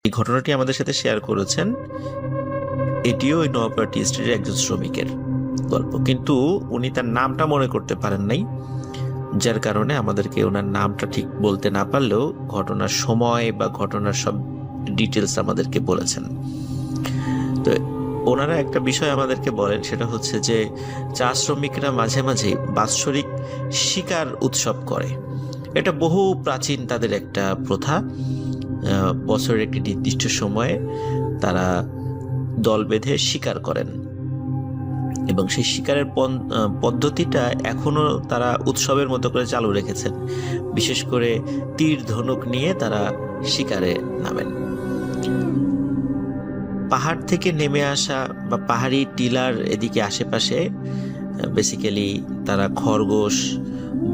এই ঘটনাটি আমাদের সাথে শেয়ার করেছেন। এটিও ওই নোয়াপাড়া টি স্টেটের একজন শ্রমিকের গল্প, কিন্তু উনি তার নামটা মনে করতে পারেন নাই, যার কারণে আমাদেরকে ওনার নামটা ঠিক বলতে না পারলেও ঘটনার সময় বা ঘটনার সব ডিটেলস আমাদেরকে বলেছেন। তো ওনারা একটা বিষয় আমাদেরকে বলেন, সেটা হচ্ছে যে চা শ্রমিকরা মাঝে মাঝে বাৎসরিক শিকার উৎসব করে। এটা বহু প্রাচীন তাদের একটা প্রথা। বছরের একটি নির্দিষ্ট সময়ে তারা দল বেঁধে শিকার করেন এবং সেই শিকারের পদ্ধতিটা এখনো তারা উৎসবের মতো করে চালু রেখেছেন। বিশেষ করে তীর ধনুক নিয়ে তারা শিকারে নামেন। পাহাড় থেকে নেমে আসা বা পাহাড়ি টিলার এদিকে আশেপাশে বেসিক্যালি তারা খরগোশ,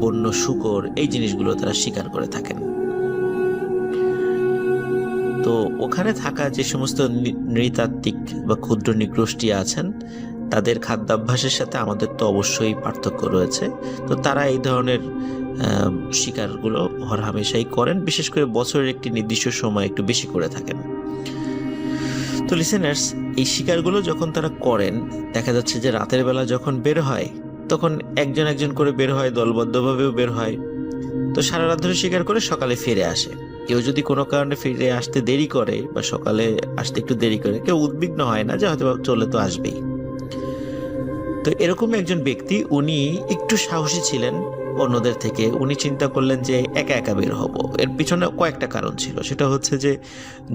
বন্য শূকর, এই জিনিসগুলো তারা শিকার করে থাকেন। তো ওখানে থাকা যে সমস্ত নৃতাত্ত্বিক বা ক্ষুদ্র নৃগোষ্ঠী আছেন, তাদের খাদ্যাভ্যাসের সাথে আমাদের তো অবশ্যই পার্থক্য রয়েছে। তো তারা এই ধরনের শিকারগুলো হরহামেশাই করেন, বিশেষ করে বছরের একটি নির্দিষ্ট সময় একটু বেশি করে থাকেন। তো লিসেনার্স, এই শিকারগুলো যখন তারা করেন, দেখা যাচ্ছে যে রাতের বেলা যখন বের হয় তখন একজন একজন করে বের হয়, দলবদ্ধভাবেও বের হয়। তো সারা রাত ধরে শিকার করে সকালে ফিরে আসে। কেউ যদি কোনো কারণে ফিরে আসতে দেরি করে বা সকালে আসতে একটু দেরি করে, কেউ উদ্বিগ্ন হয় না যে হয়তো চলে তো আসবেই। তো এরকম একজন ব্যক্তি, উনি একটু সাহসী ছিলেন অন্যদের থেকে। উনি চিন্তা করলেন যে একা একা বের হব। এর পিছনে কয়েকটা কারণ ছিল। সেটা হচ্ছে যে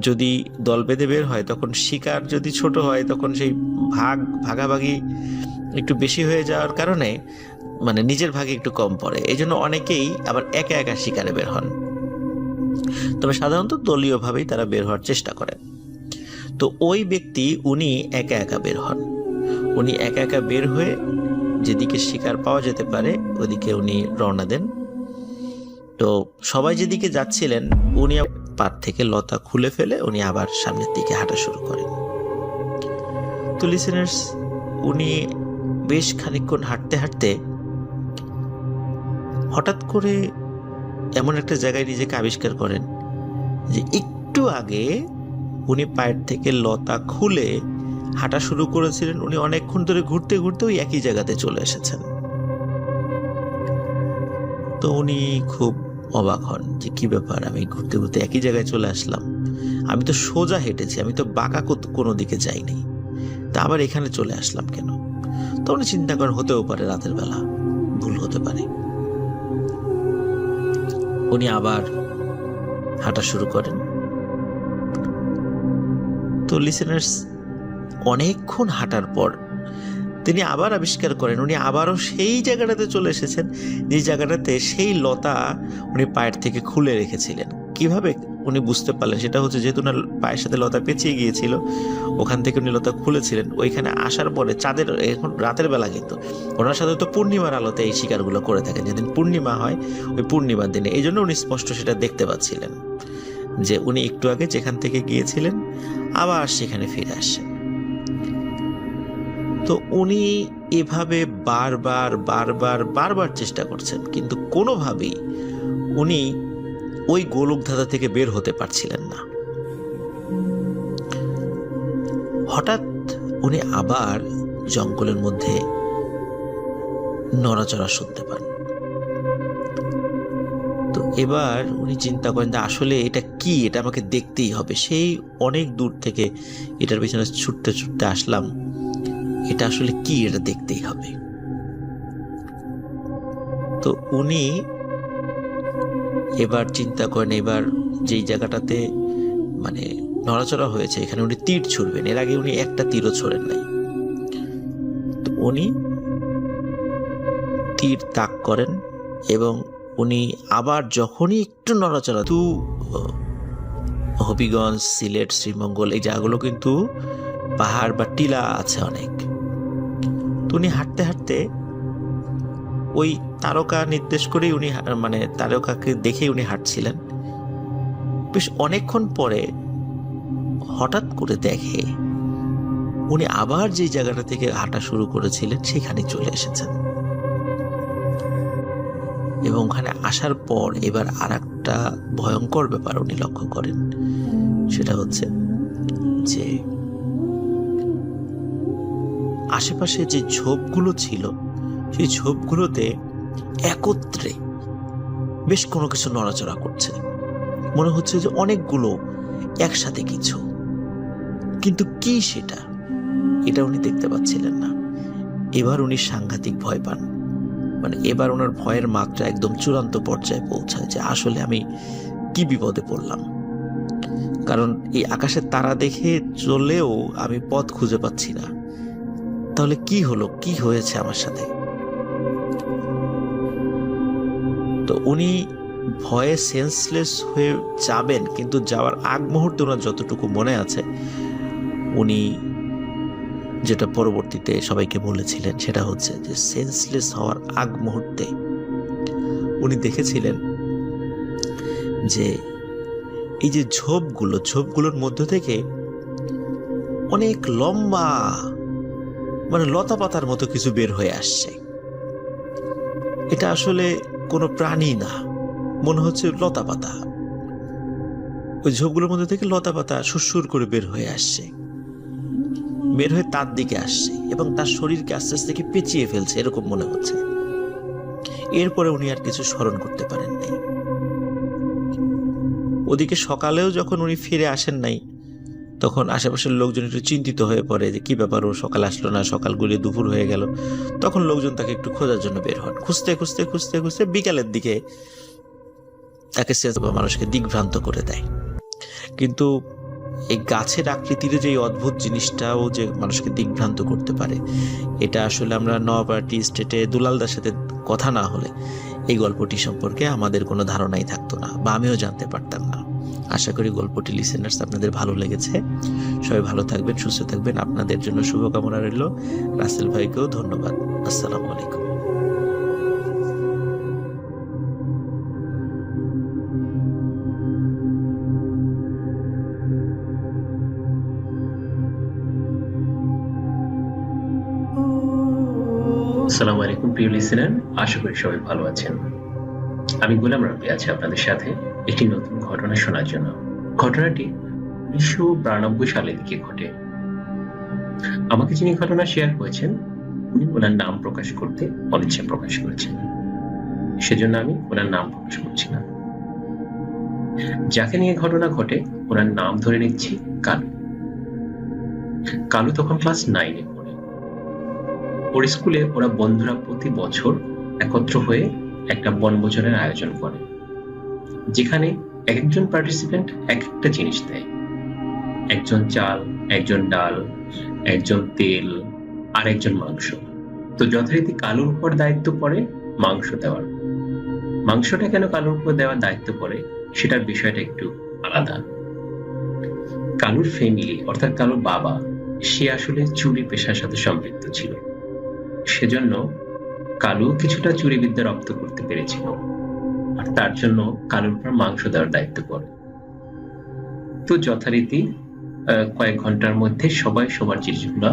যদি দল বেঁধে বের হয় তখন শিকার যদি ছোট হয় তখন সেই ভাগাভাগি একটু বেশি হয়ে যাওয়ার কারণে মানে নিজের ভাগে একটু কম পড়ে। এই জন্য অনেকেই আবার একা একা শিকারে বের হন, তবে সাধারণত দলীয়ভাবেই তারা বের হওয়ার চেষ্টা করেন। তো ওই ব্যক্তি উনি একা একা বের হন। উনি একা একা বের হয়ে যেদিকে শিকার পাওয়া যেতে পারে ওদিকে উনি রওনা দেন। তো সবাই যেদিকে যাচ্ছিলেন, উনি পাট থেকে লতা খুলে ফেলে উনি আবার সামনের দিকে হাঁটা শুরু করেন। তো লিসেনার্স, উনি বেশ খানিকক্ষণ হাঁটতে হাঁটতে হঠাৎ করে এমন একটা জায়গায় নিজেকে আবিষ্কার করেন যে একটু আগে উনি পায়ের থেকে লতা খুলে হাঁটা শুরু করেছিলেন, উনি অনেকক্ষণ ধরে ঘুরতে ঘুরতে ওই একই জায়গাতে চলে এসেছেন। তো উনি খুব অবাক হন যে কি ব্যাপার, আমি ঘুরতে ঘুরতে একই জায়গায় চলে আসলাম, আমি তো সোজা হেঁটেছি, আমি তো বাঁকা কোনো দিকে যাইনি, তা আবার এখানে চলে আসলাম কেন? তো উনি চিন্তা করেন হতেও পারে রাতের বেলা ভুল হতে পারে। উনি আবার হাঁটা শুরু করেন। তো লিসেনার্স, অনেকক্ষণ হাঁটার পর তিনি আবার আবিষ্কার করেন উনি আবারও সেই জায়গাটাতে চলে এসেছেন, যে জায়গাটাতে সেই লতা উনি পায়ের থেকে খুলে রেখেছিলেন। কিভাবে উনি বুঝতে পারলেন? সেটা হচ্ছে যেহেতু ওনার পায়ের সাথে লতা পেঁচিয়ে গিয়েছিল, ওখান থেকে উনি লতা খুলেছিলেন। ওইখানে আসার পরে চাঁদের, এখন রাতের বেলা, কিন্তু ওনার সাথে তো পূর্ণিমার আলোতে এই শিকারগুলো করে থাকেন, যেদিন পূর্ণিমা হয় ওই পূর্ণিমার দিনে। এই জন্য উনি স্পষ্ট সেটা দেখতে পাচ্ছিলেন যে উনি একটু আগে যেখান থেকে গিয়েছিলেন আবার সেখানে ফিরে আসেন। তো উনি এভাবে বারবার বারবার বারবার চেষ্টা করছেন, কিন্তু কোনোভাবেই উনি ওই গোলকধাঁধা থেকে বের হতে পারছিলেন না। হঠাৎ উনি আবার জঙ্গলের মধ্যে নড়াচড়া শুনতে পান। তো এবার উনি চিন্তা করেন যে আসলে এটা কি, এটা আমাকে দেখতেই হবে। সেই অনেক দূর থেকে এটার পিছনে ছুটতে ছুটতে আসলাম, এটা আসলে কি, এটা দেখতেই হবে। তো উনি এবার চিন্তা করেন, এবার যেই জায়গাটাতে মানে নড়াচড়া হয়েছে এখানে উনি তীর ছুড়বেন। এর আগে উনি একটা তীরও ছোড়েন নাই। তো উনি তীর তাক করেন এবং উনি আবার যখনই একটু নড়াচড়া, তো হবিগঞ্জ, সিলেট, শ্রীমঙ্গল এই জায়গাগুলো কিন্তু পাহাড় বা টিলা আছে অনেক। তো উনি হাঁটতে হাঁটতে ওই তারকা নির্দেশ করেই উনি মানে তারকাকে দেখেই উনি হাঁটছিলেন। বেশ অনেকক্ষণ পরে হঠাৎ করে দেখে উনি আবার যে জায়গাটা থেকে হাঁটা শুরু করেছিলেন সেখানে চলে এসেছেন। এবং ওখানে আসার পর এবার আর একটা ভয়ঙ্কর ব্যাপার উনি লক্ষ্য করেন। সেটা হচ্ছে যে আশেপাশে যে ঝোপগুলো ছিল সেই ঝোপগুলোতে একত্রে বেশ কোনো কিছু নড়াচড়া করছে, মনে হচ্ছে যে অনেকগুলো একসাথে কিছু, কিন্তু কি সেটা এটা উনি দেখতে পাচ্ছিলেন না। এবার উনি সাংঘাতিক ভয় পান, মানে এবার ওনার ভয়ের মাত্রা একদম চূড়ান্ত পর্যায়ে পৌঁছায় যে আসলে আমি কি বিপদে পড়লাম। কারণ এই আকাশের তারা দেখে চলেও আমি পথ খুঁজে পাচ্ছি না, তাহলে কি হলো, কি হয়েছে আমার সাথে। তো উনি ভয়ে সেন্সলেস হয়ে যাবেন, কিন্তু যাওয়ার আগ মুহূর্তে ওনার যতটুকু মনে আছে উনি যেটা পরবর্তীতে সবাইকে বলেছিলেন সেটা হচ্ছে যে সেন্সলেস হওয়ার আগ মুহূর্তে উনি দেখেছিলেন যে এই যে ঝোপগুলোর মধ্য থেকে অনেক লম্বা, মানে লতা পাতার মতো কিছু বের হয়ে আসছে। এটা আসলে কোনো প্রাণী না, মনে হচ্ছে লতা পাতা। ওই ঝোপগুলোর মধ্যে থেকে লতা পাতা সুরসুর করে বের হয়ে আসছে, বের হয়ে তার দিকে আসছে এবং তার শরীরকে আস্তে আস্তে পেঁচিয়ে ফেলছে, এরকম মনে হচ্ছে। এরপরে উনি আর কিছু স্মরণ করতে পারেন নাই। ওদিকে সকালেও যখন উনি ফিরে আসেন নাই, তখন আশেপাশের লোকজন একটু চিন্তিত হয়ে পড়ে যে কি ব্যাপার, ও সকাল আসলো না, সকাল গড়িয়ে দুপুর হয়ে গেল। তখন লোকজন তাকে একটু খোঁজার জন্য বের হন। খুঁজতে খুঁজতে খুঁজতে খুঁজতে বিকালের দিকে তাকে মানুষকে দিগ্ভ্রান্ত করে দেয়। কিন্তু এই গাছের আকৃতির যে অদ্ভুত জিনিসটাও যে মানুষকে দিগ্ভ্রান্ত করতে পারে, এটা আসলে আমরা নওয়াপাড়াটি স্টেটে দুলালদার সাথে কথা না হলে এই গল্পটি সম্পর্কে আমাদের কোনো ধারণাই থাকতো না, বা আমিও জানতে পারতাম না। আশা করি গল্পটি লিসেনার্স আপনাদের ভালো লেগেছে। সবাই ভালো থাকবেন, সুস্থ থাকবেন, আপনাদের জন্য শুভকামনা রইল। রাসেল ভাইকেও ধন্যবাদ। আসসালামু আলাইকুম। আসসালামু আলাইকুম প্রিয় লিসেনার, আশা করি সবাই ভালো আছেন। আমি গোলাম রাব্বি আছি আপনাদের সাথে একটি নতুন ঘটনা শোনার জন্য। ঘটনাটি 1992 সালের দিকে ঘটে। আমাকে যিনি ঘটনা শেয়ার করেছেন উনি ওনার নাম প্রকাশ করতে অনিচ্ছা প্রকাশ করেছেন, সেজন্য আমি ওনার নাম প্রকাশ করছি না। যাকে নিয়ে ঘটনা ঘটে ওনার নাম ধরে নিচ্ছি কালু। কালু তখন ক্লাস 9-এ পড়ে। ওর স্কুলে ওরা বন্ধুরা প্রতি বছর একত্র হয়ে একটা বনভোজনের আয়োজন করে, যেখানে একজন পার্টিসিপেন্ট এক একটা জিনিস দেয়। একজন চাল, একজন ডাল, একজন তেল, আর একজন মাংস। তো যথারীতি কালুর উপর দায়িত্ব পড়ে মাংস দেওয়ার। মাংসটা কেন কালুর উপর দেওয়ার দায়িত্ব পড়ে সেটার বিষয়টা একটু আলাদা। কালুর ফ্যামিলি অর্থাৎ কালুর বাবা, সে আসলে চুরি পেশার সাথে সম্পৃক্ত ছিল, সেজন্য কালু কিছুটা চুরি বিদ্যা রপ্ত করতে পেরেছিল, আর তার জন্য কালুর উপর মাংস দেওয়ার দায়িত্ব পড়ে। তো যথারীতি কয়েক ঘন্টার মধ্যে সবাই সবার জিনিসগুলো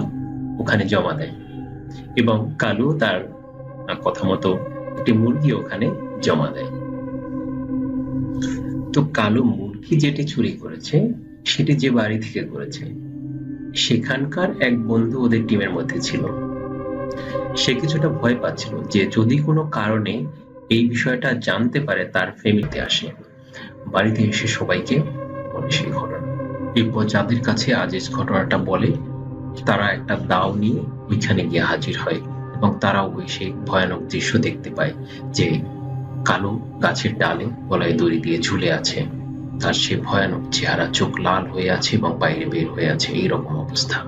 ওখানে জমা দেয় এবং কালু তার কথা মতো একটি মুরগি ওখানে জমা দেয়। তো কালু মুরগি যেটি চুরি করেছে সেটি যে বাড়ি থেকে করেছে, সেখানকার এক বন্ধু ওদের টিমের মধ্যে ছিল। সে কিছুটা ভয় পাচ্ছিল যে যদি কোনো কারণে এই বিষয়টা জানতে পারে তার ফ্যামিলিতে আসে, বাড়িতে এসে সবাইকে বলে সেই ঘটনা। এরপর যাদের কাছে আজিজ ঘটনাটা বলে তারা একটা দাও নিয়ে ওইখানে গিয়ে হাজির হয় এবং তারাও ওই সেই ভয়ানক দৃশ্য দেখতে পায় যে কালু গাছের ডালে গলায় দড়ি দিয়ে ঝুলে আছে, তার সে ভয়ানক চেহারা, চোখ লাল হয়ে আছে এবং বাইরে বের হয়ে আছে, এইরকম অবস্থা।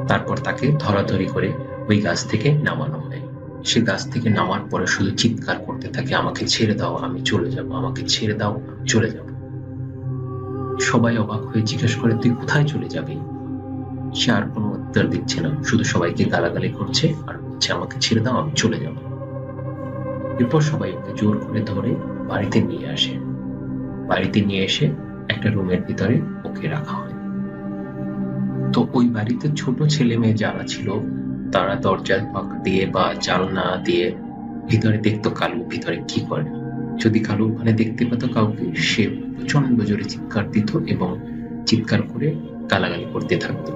তারপর তাকে ধরাধরি করে ওই গাছ থেকে নামানো হয়। সে গাছ থেকে নামার পরে শুধু চিৎকার করতে থাকে, আমাকে ছেড়ে দাও, আমি চলে যাব, আমাকে ছেড়ে দাও, আমি চলে যাব। সবাই অবাক হয়ে জিজ্ঞেস করে, তুই কোথায় চলে যাবি? সে আর কোনো উত্তর দিচ্ছে না, শুধু সবাইকে গালাগালি করছে আর বলছে, আমাকে ছেড়ে দাও, আমি চলে যাব। এরপর সবাই ওকে জোর করে ধরে বাড়িতে নিয়ে আসে। বাড়িতে নিয়ে এসে একটা রুমের ভিতরে ওকে রাখা হয়। তো ওই বাড়িতে ছোট ছেলে মেয়ে যারা ছিল তারা দরজার ফাঁক দিয়ে বা জানলা দিয়ে ভিতরে দেখতো কালু ভিতরে কি করে। যদি কালু ওখানে দেখতে পেত কাউকে, সে প্রচন্ড জোরে চিৎকার দিত এবং চিৎকার করে গালাগালি করতে থাকতো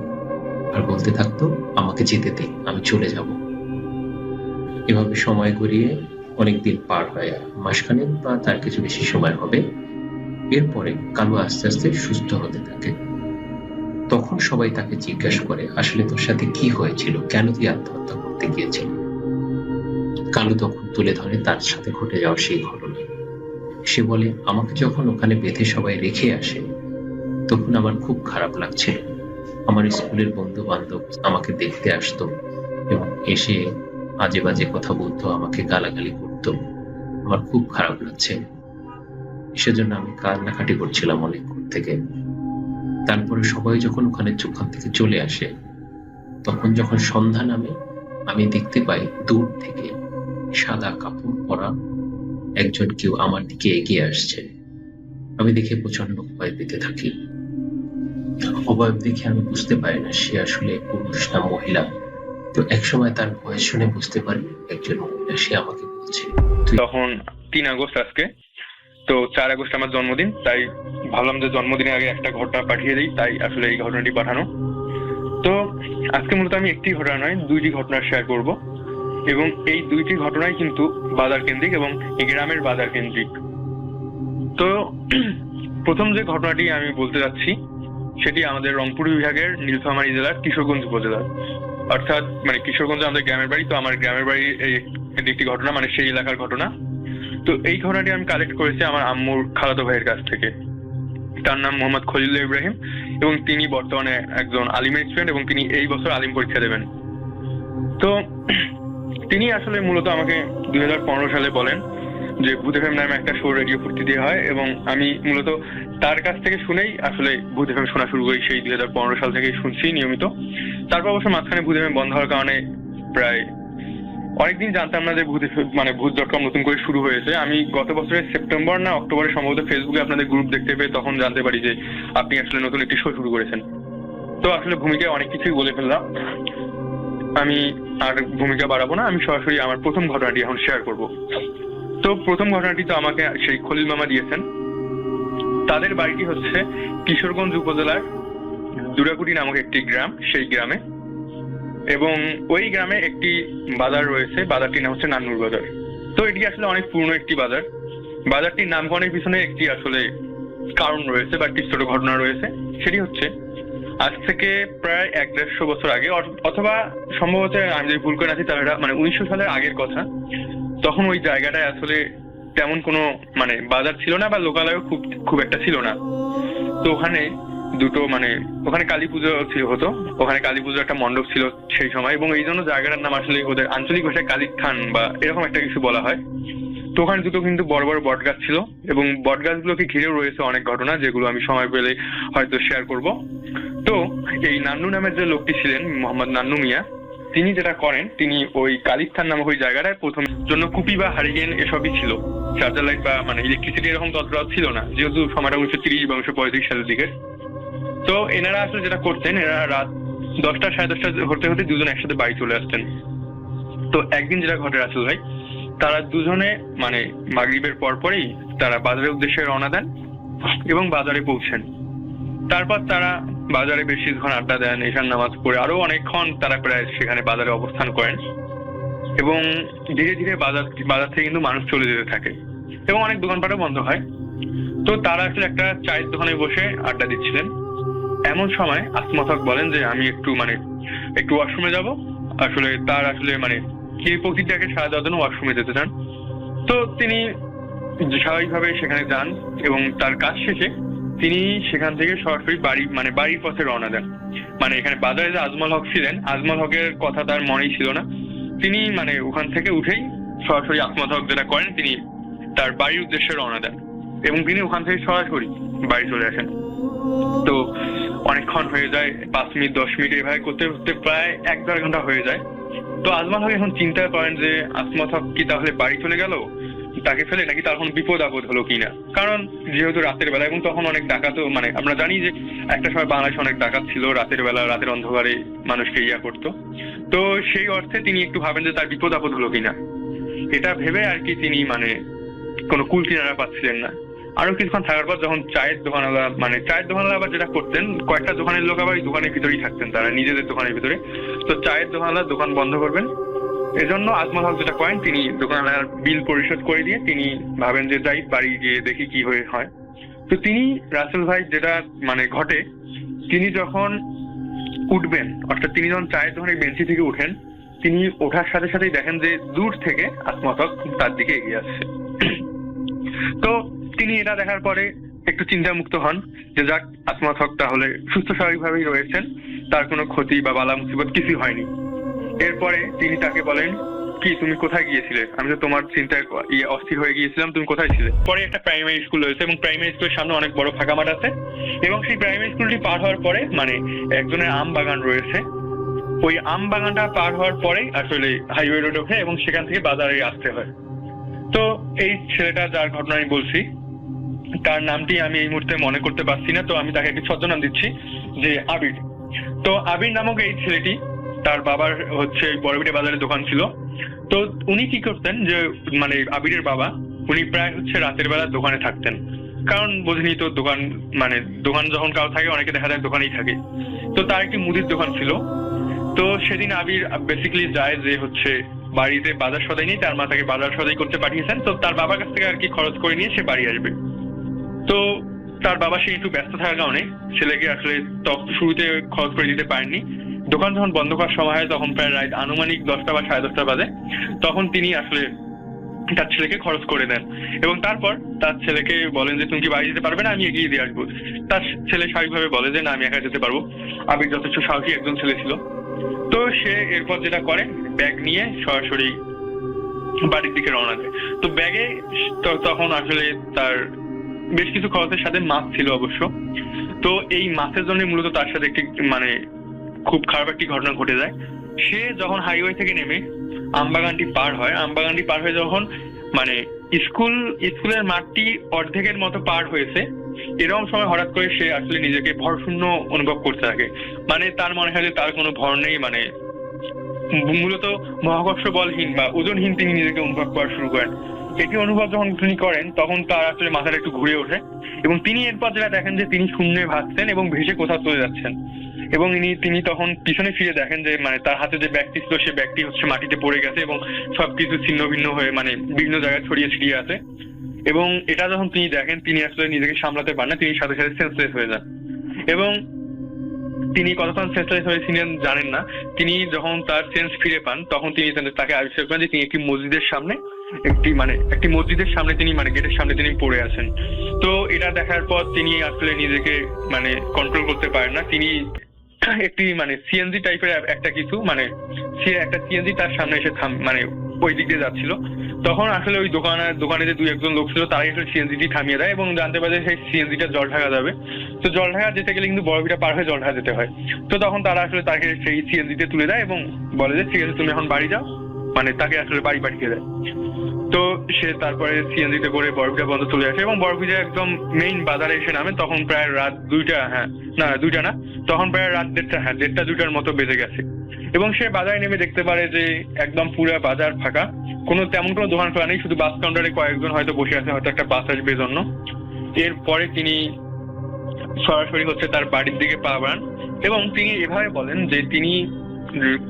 আর বলতে থাকতো, আমাকে যেতে দে, আমি চলে যাব। এভাবে সময় গড়িয়ে অনেকদিন পার হয়, মাসখানেক বা তার কিছু বেশি সময় হবে। এরপরে কালু আস্তে আস্তে সুস্থ হতে থাকে। তখন সবাই তাকে জিজ্ঞাসা করে, আসলে তোর সাথে কি হয়েছিল, কেন তুই আত্মহত্যা করতে গিয়েছিল? কালু তখন তুলে ধরে তার সাথে ঘটে যাওয়া সেই ঘটনা। সে বলে, আমাকে যখন ওখানে বেঁধে সবাই রেখে আসে তখন আমার খুব খারাপ লাগছিল। আমার স্কুলের বন্ধু বান্ধব আমাকে দেখতে আসতো এবং এসে আজে বাজে কথা বলতো, আমাকে গালাগালি করতো। আমার খুব খারাপ লাগছে, সেজন্য আমি কান্নাকাটি করছিলাম অনেকক্ষণ থেকে। তারপরে সবাই যখন ওখান থেকে চলে আসে, তখন যখন সন্ধ্যা নামে আমি দেখতে পাই দূর থেকে সাদা কাপড় পরা একজন কেউ আমার দিকে এগিয়ে আসছে। আমি দেখে প্রচন্ড ভয় পেতে থাকি। অবয়ব দেখে আমি বুঝতে পারি না সে আসলে পুরুষ না মহিলা। তো একসময় তার ভয়েস শুনে বুঝতে পারি একজন মহিলা। সে আমাকে বলছে, তখন 3 আগস্ট আজকে, তো 4 আগস্ট আমার জন্মদিন, তাই ভাবলাম যে জন্মদিনের আগে একটা ঘটনা পাঠিয়ে দিই, তাই আসলে এই ঘটনাটি পাঠানো। তো আজকে মূলত আমি একটি ঘটনা নয়, 2টি ঘটনা শেয়ার করব, এবং এই 2টি ঘটনাই কিন্তু বাজার কেন্দ্রিক এবং গ্রামের বাজার কেন্দ্রিক। তো প্রথম যে ঘটনাটি আমি বলতে যাচ্ছি সেটি আমাদের রংপুর বিভাগের নীলফামারী জেলার কিশোরগঞ্জ উপজেলার, অর্থাৎ কিশোরগঞ্জ আমাদের গ্রামের বাড়ি। তো আমার গ্রামের বাড়ি একটি ঘটনা, সেই এলাকার ঘটনা। তো এই ঘটনাটি আমি কালেক্ট করেছি আমার আম্মুর খালাতো ভাইয়ের কাছ থেকে। তার নাম মোহাম্মদ খলিলুল্লাহ ইব্রাহিম এবং তিনি বর্তমানে একজন আলিমের স্টুডেন্ট এবং তিনি এই বছর আলিম পরীক্ষা দেবেন। তো তিনি আসলে মূলত আমাকে 2015 সালে বলেন যে ভূত এফএম নামে একটা শো রেডিও ফুর্তি দিয়ে হয়, এবং আমি মূলত তার কাছ থেকে শুনেই আসলে ভূত এফএম শোনা শুরু করি। সেই 2015 সাল থেকেই শুনছি নিয়মিত। তারপর অবশ্য মাঝখানে ভূত এফএম বন্ধ হওয়ার কারণে প্রায় অনেকদিন জানতাম না যে ভূত.com নতুন করে শুরু হয়েছে। আমি গত বছরের সেপ্টেম্বর না অক্টোবরে সম্ভবত ফেসবুকে আপনাদের গ্রুপ দেখতে পেয়ে তখন জানতে পারি যে আপনি আসলে নতুন একটি শো শুরু করেছেন। তো আসলে ভূমিকায় অনেক কিছুই বলে ফেললাম, আমি আর ভূমিকা বাড়াবো না, আমি সরাসরি আমার প্রথম ঘটনাটি এখন শেয়ার করব। তো প্রথম ঘটনাটি তো আমাকে সেই খলিল মামা দিয়েছেন। তাদের বাড়িটি হচ্ছে কিশোরগঞ্জ উপজেলার দুরাকুটি নামক একটি গ্রাম, সেই গ্রামে, এবং ওই গ্রামে একটি বাজার রয়েছে। বাজারটির নাম হচ্ছে নান্নুর বাজার। তো এটি আসলে অনেক পুরনো একটি বাজার। বাজারটির নামকরণের পিছনে একটি আসলে কারণ রয়েছে বা একটি ছোট ঘটনা রয়েছে। সেটি হচ্ছে আজ থেকে প্রায় 150 বছর আগে, অথবা সম্ভবত আমি যদি ভুল করে আছি তাহলে 1900 সালের আগের কথা। তখন ওই জায়গাটায় আসলে তেমন কোনো বাজার ছিল না বা লোকালয়ও খুব একটা ছিল না। তো ওখানে ওখানে কালী পুজো হতো, ওখানে কালী পুজোর একটা মণ্ডপ ছিল সেই সময়, এবং এই জন্য জায়গাটার নাম আসলে ওদের আঞ্চলিক ভাষায় কালীর থান বা এরকম একটা কিছু বলা হয়। তো ওখানে দুটো কিন্তু বড় বড় বট গাছ ছিল, এবং বট গাছগুলোকে ঘিরেও রয়েছে অনেক ঘটনা, যেগুলো আমি সময় পেলে হয়তো শেয়ার করব। তো এই নান্নু নামের যে লোকটি ছিলেন, মোহাম্মদ নান্নু মিয়া, তিনি যেটা করেন, তিনি ওই কালীর থান নামক ওই জায়গাটায় প্রথম জন্য কুপি বা হারিকেন এসবই ছিল, চার্জার লাইট বা ইলেকট্রিসিটি এরকম ততটাও ছিল না, যেহেতু সময়টা 1930 বা 1935 সালের দিকে। তো এনারা আসলে যেটা করতেন, এনারা রাত 10টা 10:30 হতে হতে দুজন একসাথে বাড়ি চলে আসতেন। তো একদিন যেটা ঘটে রাসেল ভাই, তারা দুজনে মাগরিবের পরপরই তারা বাজারের উদ্দেশ্যে রওনা দেন এবং বাজারে পৌঁছেন। তারপর তারা বাজারে বেশ কিছুক্ষণ আড্ডা দেন, এশার নামাজ পড়ে আরো অনেকক্ষণ তারা প্রায় সেখানে বাজারে অবস্থান করেন, এবং ধীরে ধীরে বাজার থেকে কিন্তু মানুষ চলে যেতে থাকে এবং অনেক দোকানপাটও বন্ধ হয়। তো তারা আসলে একটা চায়ের দোকানে বসে আড্ডা দিচ্ছিলেন। এমন সময় আসমাত হক বলেন যে আমি একটু ওয়াশরুমে যাব। আসলে তার কি প্রতিটাকে সারা দেওয়ার জন্য ওয়াশরুমে যেতে চান। তো তিনি স্বাভাবিকভাবে সেখানে যান এবং তার কাজ শেষে তিনি সেখান থেকে সরাসরি বাড়ির পথে রওনা দেন। এখানে বাজারে যে আজমল হক ছিলেন, আজমল হকের কথা তার মনেই ছিল না। তিনি ওখান থেকে উঠেই সরাসরি আসমাত হক যেটা করেন, তিনি তার বাড়ির উদ্দেশ্যে রওনা দেন এবং তিনি ওখান থেকে সরাসরি বাড়ি চলে আসেন। তো অনেকক্ষণ হয়ে যায়, 5 মিনিট 10 মিনিট এভাবে করতে করতে প্রায় 1-1.5 ঘন্টা হয়ে যায়। তো আজমল হক এখন চিন্তা করেন যে আসমাত হক কি তাহলে বাড়ি চলে গেল তাকে ফেলে, নাকি তার কোনো বিপদ আপদ হলো কিনা। কারণ যেহেতু রাতের বেলা, এবং তখন অনেক ডাকাতও আমরা জানি যে একটা সময় বাংলাদেশে অনেক ডাকাত ছিল, রাতের বেলা রাতের অন্ধকারে মানুষকে করতো। তো সেই অর্থে তিনি একটু ভাবেন যে তার বিপদ আপদ হলো কিনা। এটা ভেবে আর কি তিনি কোনো কুল কিনারা পাচ্ছিলেন না। আরো কিছুক্ষণ থাকার পর যখন চায়ের দোকানওয়ালা আবার যেটা করতেন, কয়েকটা দোকানের লোক আবার দোকানের ভিতরেই থাকতেন, তারা নিজেদের দোকানের ভিতরে। তো চায়ের দোকানওয়ালা দোকান বন্ধ করবেন, এজন্য আজমল হক যেটা করেন, তিনি দোকানওয়ালার বিল পরিশোধ করে দিয়ে তিনি ভাবেন যে যাই বাড়ি গিয়ে দেখি কি হয়। তো তিনি রাসেল ভাই যেটা ঘটে, তিনি যখন উঠবেন, অর্থাৎ তিনি যখন চায়ের দোকানের বেঞ্চি থেকে উঠেন, তিনি ওঠার সাথে সাথেই দেখেন যে দূর থেকে আজমল হক তার দিকে এগিয়ে আসছে। তো তিনি এটা দেখার পরে একটু চিন্তামুক্ত হন যে যাক, আজমল হক তাহলে সুস্থ স্বাভাবিকভাবেই রয়েছেন, তার কোনো ক্ষতি বা বালা মুসিবত কিছু হয়নি। এরপরে তিনি তাকে বলেন, কি তুমি কোথায় গিয়েছিলে? আমি তো তোমার চিন্তায় অস্থির হয়ে গিয়েছিলাম, তুমি কোথায় ছিলে? পরে একটা প্রাইমারি স্কুল রয়েছে এবং প্রাইমারি স্কুলের সামনে অনেক বড় ফাঁকা মাঠ আছে, এবং সেই প্রাইমারি স্কুলটি পার হওয়ার পরে একজনের আম বাগান রয়েছে। ওই আম বাগানটা পার হওয়ার পরেই আসলে হাইওয়ে রোড ওঠে এবং সেখান থেকে বাজারে আসতে হয়। তো এই ছেলেটা যার ঘটনা আমি বলছি, তার নামটি আমি এই মুহূর্তে মনে করতে পারছি না, তো আমি তাকে একটি ছদ্মনাম দিচ্ছি যে আবির। তো আবির নামক এই ছেলেটি, তার বাবার বড়বিটে বাজারে দোকান ছিল। তো উনি কি করতেন যে আবিরের বাবা, উনি প্রায় রাতের বেলা দোকানে থাকতেন, কারণ বোঝেনি তো দোকান যখন কারো থাকে, অনেকে দেখা যায় দোকানেই থাকে। তো তার একটি মুদির দোকান ছিল। তো সেদিন আবির বেসিক্যালি যায় যে বাড়িতে বাজার সদাই নেই, তার মা তাকে বাজার সদাই করতে পাঠিয়েছেন, তো তার বাবার কাছ থেকে আর কি খরচ করে নিয়ে সে বাড়ি আসবে। তো তার বাবা সে একটু ব্যস্ত থাকার কারণে ছেলেকে আসলে শুরুতে খরচ করে দিতে পারেননি। দোকান যখন বন্ধ করার সময় হয়, তখন প্রায় রাত আনুমানিক 10টা বা 10:30 বাজে, তখন তিনি আসলে তার ছেলেকে খরচ করে দেন এবং তারপর তার ছেলেকে বলেন যে তুমি কি বাড়ি যেতে পারবে না, আমি এগিয়ে দিয়ে আসবো। তার ছেলে স্বাভাবিকভাবে বলে যে না, আমি একা যেতে পারবো। আবির যথেষ্ট সাহসী একজন ছেলে ছিল। তো সে এরপর যেটা করে, ব্যাগ নিয়ে সরাসরি বাড়ির দিকে রওনা দেয়। তো ব্যাগে তখন আসলে তার বেশ কিছু খরচের সাথে মাছ ছিল অবশ্য। তো এই মাছের জন্য মূলত তার সাথে একটি খুব খারাপ একটি ঘটনা ঘটে যায়। সে যখন হাইওয়ে থেকে নেমে আমবাগানটি পার হয়ে যখন স্কুলের মাঠটি অর্ধেকের মতো পার হয়েছে, এরকম সময় হঠাৎ করে সে আসলে নিজেকে ভরশূন্য অনুভব করতে থাকে। তার মনে হয় যে তার কোনো ভর নেই, মূলত মহাকর্ষ বলহীন বা ওজনহীন তিনি নিজেকে অনুভব করা শুরু করেন। এটি অনুভব যখন তিনি করেন, তখন তার আসলে মাথাটা একটু ঘুরে ওঠে এবং তিনি এরপর যেটা দেখেন যে তিনি শূন্যে ভাসছেন এবং ভেসে কোথাও চলে যাচ্ছেন। এবং তিনি তখন পিছনে ফিরে দেখেন যে তার হাতে যে ব্যাগটি ছিল, সে ব্যাগটি মাটিতে পড়ে গেছে এবং সবকিছু ছিন্ন ভিন্ন হয়ে বিভিন্ন জায়গায় ছড়িয়ে ছিটিয়ে আছে। এবং এটা যখন তিনি দেখেন, তিনি আসলে নিজেকে সামলাতে পারেন না, তিনি সাথে সাথে সেন্সলেস হয়ে যান। এবং তিনি কতক্ষণ সেন্সলেস হয়েছিলেন জানেন না। তিনি যখন তার সেন্স ফিরে পান, তখন তিনি তাকে আবিষ্কার করেন যে তিনি একটি মসজিদের সামনে তিনি গেটের সামনে তিনি পড়ে আছেন। তো এটা দেখার পর তিনি আসলে নিজেকে কন্ট্রোল করতে পারেন না। তিনি একটি সিএনজি টাইপের একটা কিছু একটা সিএনজি তার সামনে এসে ওই দিক দিয়ে যাচ্ছিল। তখন আসলে ওই দোকানে যে 2-1 লোক ছিল, তারাই আসলে সিএনজিটি থামিয়ে দেয় এবং জানতে পারে সেই সিএনজিটা জলঢাকা যাবে। তো জলঢাকা যেতে গেলে কিন্তু বড়বিটা পার হয়ে জলঢাকা যেতে হয়। তো তখন তারা আসলে তাকে সেই সিএনজিতে তুলে দেয় এবং বলে যে ঠিক আছে, তুমি এখন বাড়ি যাও, তাকে আসলে বাড়ি পাঠিয়ে দেয়। তো সে তারপরে সিএনজিতে করে বড়বিটা বন্ধ চলে আসে এবং বড়বিটা একদম মেইন বাজারে এসে নামে। তখন প্রায় রাত 2টা না, তখন প্রায় রাত 1:30-2টার মতো বেজে গেছে এবং সে বাজারে নেমে দেখতে পারে যে একদম পুরো বাজার ফাঁকা, তেমন কোনো দোকান খোলা নেই, শুধু বাস কাউন্টারে কয়েকজন হয়তো বসে আছে, হয়তো একটা বাস আসবে জন্য। এরপরে তিনি সরাসরি তার বাড়ির দিকে পা বাড়ান এবং তিনি এভাবে বলেন যে তিনি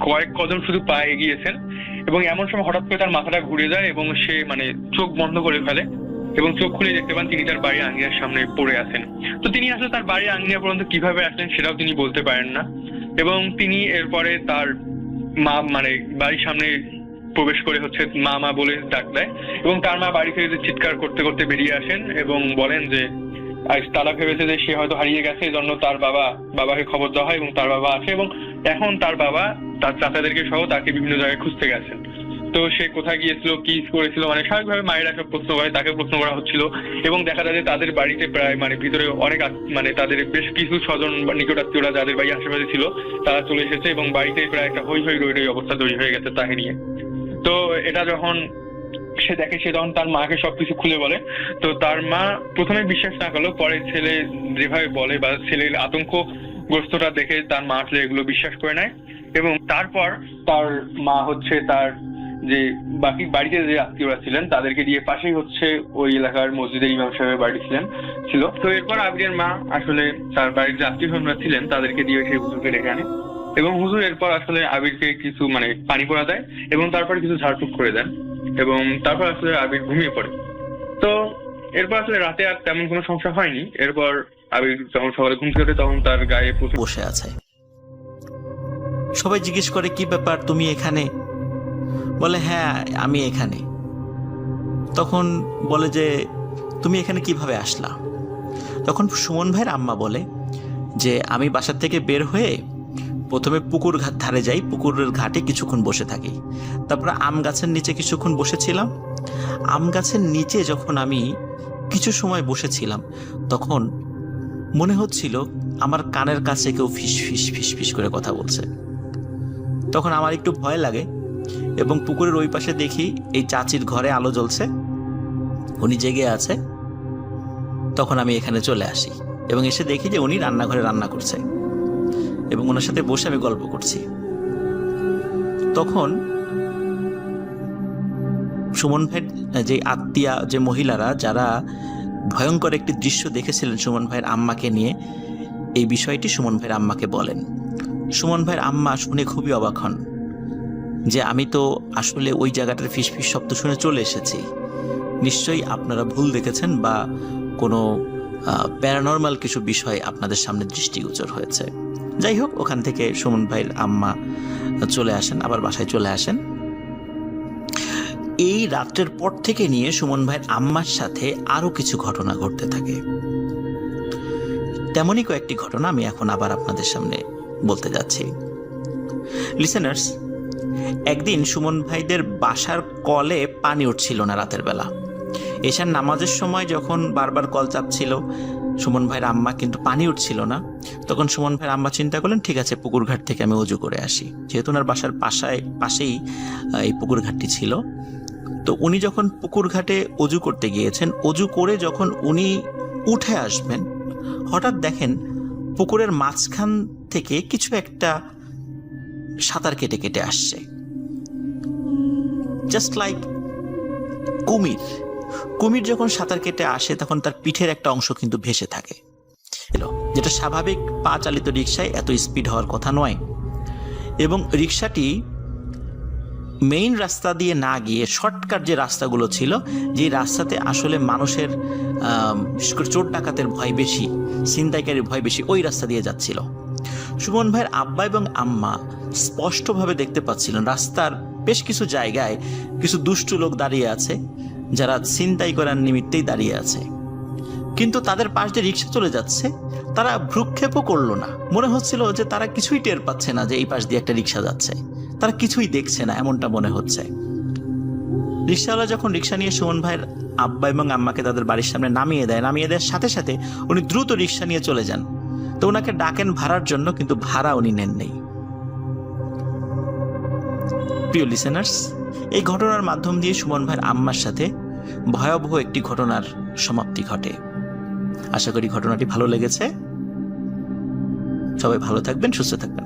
কয়েক কদম শুধু পা এগিয়েছেন এবং এমন সময় হঠাৎ করে তার মাথাটা ঘুরে যায় এবং সে চোখ বন্ধ করে ফেলে এবং চোখ খুলে দেখতে পান তিনি তার বাড়ির আঙিনার সামনে পড়ে আছেন। তো তিনি আসলে তার বাড়ির আঙিনা পর্যন্ত কিভাবে আসলেন সেটাও তিনি বলতে পারেন না এবং তিনি এরপরে তার মা বাড়ির সামনে প্রবেশ করে মা বলে ডাক দেয় এবং তার মা বাড়ি থেকে চিৎকার করতে করতে বেরিয়ে আসেন এবং বলেন যে তারা ভেবেছে যে সে হয়তো হারিয়ে গেছে, এজন্য তার বাবাকে খবর দেওয়া হয় এবং তার বাবা আসে এবং এখন তার বাবা তার চাচাদেরকে সহ তাকে বিভিন্ন জায়গায় খুঁজতে গেছেন। তো সে কোথায় গিয়েছিল, কি করেছিল, স্বাভাবিকভাবে মায়েরা সব প্রশ্ন করে, তাকে প্রশ্ন করা হচ্ছিল এবং দেখা যায় যে তাদের বাড়িতে প্রায় ভিতরে অনেক তাদের বেশ কিছু স্বজন বা নিকটাত্মীয়রা যাদের বাড়ি আশেপাশে ছিল, তারা চলে এসেছে এবং বাড়িতে প্রায় একটা হই রই অবস্থা তৈরি হয়ে গেছে তাকে নিয়ে। তো এটা যখন সে দেখে, সে তখন তার মাকে সবকিছু খুলে বলে। তো তার মা প্রথমে বিশ্বাস না করলো, পরে ছেলে যেভাবে বলে বা ছেলের আতঙ্কগ্রস্তটা দেখে তার মা আসলে এগুলো বিশ্বাস করে নেয় এবং তারপর তার মা তার যে বাকি বাড়িতে যে আত্মীয়রা ছিলেন তাদেরকে দিয়ে, পাশেই হচ্ছে ওই এলাকার মসজিদের ইমাম সাহেবের বাড়ি ছিল। তো এরপর আবিরের মা আসলে তার বাড়ির যে আত্মীয় স্বজনরা ছিলেন তাদেরকে দিয়ে সেই হুজুরকে ডেকে আনে, এবং হুজুর এরপর আসলে আবিরকে কিছু পানি পড়া দেয় এবং তারপর কিছু ঝাড়ফুঁক করে দেন, এবং তারপর আসলে আবির ঘুমিয়ে পড়ে। তো এরপর আসলে রাতে আর তেমন কোনো সমস্যা হয়নি। এরপর আবির যখন সকালে ঘুম থেকে ওঠে তখন তার গায়ে বসে আছে। সবাই জিজ্ঞেস করে, কি ব্যাপার, তুমি এখানে? বলে, হ্যাঁ আমি এখানে। তখন বলে যে, তুমি এখানে কিভাবে আসলা? তখন সুমন ভাইয়ের আম্মা বলে যে, আমি বাসার থেকে বের হয়ে প্রথমে পুকুর ধারে যাই, পুকুরের ঘাটে কিছুক্ষণ বসে থাকি, তারপরে আম গাছের নিচে কিছুক্ষণ বসেছিলাম। আম গাছের নিচে যখন আমি কিছু সময় বসেছিলাম তখন মনে হচ্ছিল আমার কানের কাছে কেউ ফিস ফিস ফিস ফিস করে কথা বলছে। তখন আমার একটু ভয় লাগে এবং পুকুরের ওই পাশে দেখি এই চাচির ঘরে আলো জ্বলছে, উনি জেগে আছে। তখন আমি এখানে চলে আসি এবং এসে দেখি যে উনি রান্নাঘরে রান্না করছে এবং ওনার সাথে বসে আমি গল্প করছি। তখন সুমন ভাইয়ের যে আত্মীয়া, যে মহিলারা যারা ভয়ঙ্কর একটি দৃশ্য দেখেছিলেন সুমন ভাইয়ের আম্মাকে নিয়ে, এই বিষয়টি সুমন ভাইয়ের আম্মাকে বলেন। সুমন ভাইয়ের আম্মা শুনে খুবই অবাক হন যে, আমি তো আসলে ওই জায়গাটার ফিস ফিস শব্দ শুনে চলে এসেছি, নিশ্চয়ই আপনারা ভুল দেখেছেন বা কোনো প্যারানর্মাল কিছু বিষয় আপনাদের সামনে দৃষ্টিগোচর হয়েছে। যাই হোক, ওখান থেকে সুমন ভাইয়ের আম্মা চলে আসেন, আবার বাসায় চলে আসেন। এই রাত্রের পর থেকে নিয়ে সুমন ভাইয়ের আম্মার সাথে আরো কিছু ঘটনা ঘটতে থাকে। তেমনই কয়েকটি ঘটনা আমি এখন আবার আপনাদের সামনে বলতে যাচ্ছি। লিসেনার্স, একদিন সুমন ভাইদের বাসার কলে পানি উঠছিল না রাতের বেলা। এশার নামাজের সময় যখন বারবার কল চাপছিল সুমন ভাইয়ের আম্মা, কিন্তু পানি উঠছিল না। তখন সুমন ভাইয়ের আম্মা চিন্তা করলেন, ঠিক আছে পুকুর ঘাট থেকে আমি অজু করে আসি, যেহেতু ওনার বাসার পাশেই এই পুকুর ঘাটটি ছিল। তো উনি যখন পুকুর ঘাটে অজু করতে গিয়েছেন, অজু করে যখন উনি উঠে আসবেন, হঠাৎ দেখেন পুকুরের মাঝখান থেকে কিছু একটা সাঁতার কেটে কেটে আসছে, জাস্ট লাইক কুমির। কুমির যখন সাঁতার কেটে আসে তখন তার পিঠের একটা অংশ কিন্তু ভেসে থাকে, যেটা স্বাভাবিক পা চালিত রিক্সায় এত স্পিড হওয়ার কথা নয়। এবং রিক্সাটি মেইন রাস্তা দিয়ে না গিয়ে শর্টকাট যে রাস্তাগুলো ছিল, যে রাস্তাতে আসলে মানুষের চোর ডাকাতের ভয় বেশি, ছিনতাইকারীর ভয় বেশি, ওই রাস্তা দিয়ে যাচ্ছিল। সুমন ভাইয়ের আব্বা এবং আম্মা স্পষ্টভাবে দেখতে পাচ্ছিলেন রাস্তার বেশ কিছু জায়গায় কিছু দুষ্টু লোক দাঁড়িয়ে আছে, যারা ছিনতাই করার নিমিত্তেই দাঁড়িয়ে আছে। কিন্তু তাদের পাশ দিয়ে রিক্সা চলে যাচ্ছে, তারা ভ্রুক্ষেপও করলো না। মনে হচ্ছিল যে তারা কিছুই টের পাচ্ছে না যে এই পাশ দিয়ে একটা রিক্সা যাচ্ছে, তারা কিছুই দেখছে না, এমনটা মনে হচ্ছে। রিক্সাওয়ালা যখন রিক্সা নিয়ে সুমন ভাইয়ের আব্বা এবং আম্মাকে তাদের বাড়ির সামনে নামিয়ে দেওয়ার সাথে সাথে উনি দ্রুত রিক্সা নিয়ে চলে যান। তো ওনাকে ডাকেন ভাড়ার জন্য, কিন্তু ভাড়া উনি নেন নেই। প্রিয় লিসেনার্স, এই ঘটনার মাধ্যম দিয়ে সুমন ভাইয়ের আম্মার সাথে ভয়াবহ একটি ঘটনার সমাপ্তি ঘটে। আশা করি ঘটনাটি ভালো লেগেছে। সবাই ভালো থাকবেন, সুস্থ থাকবেন।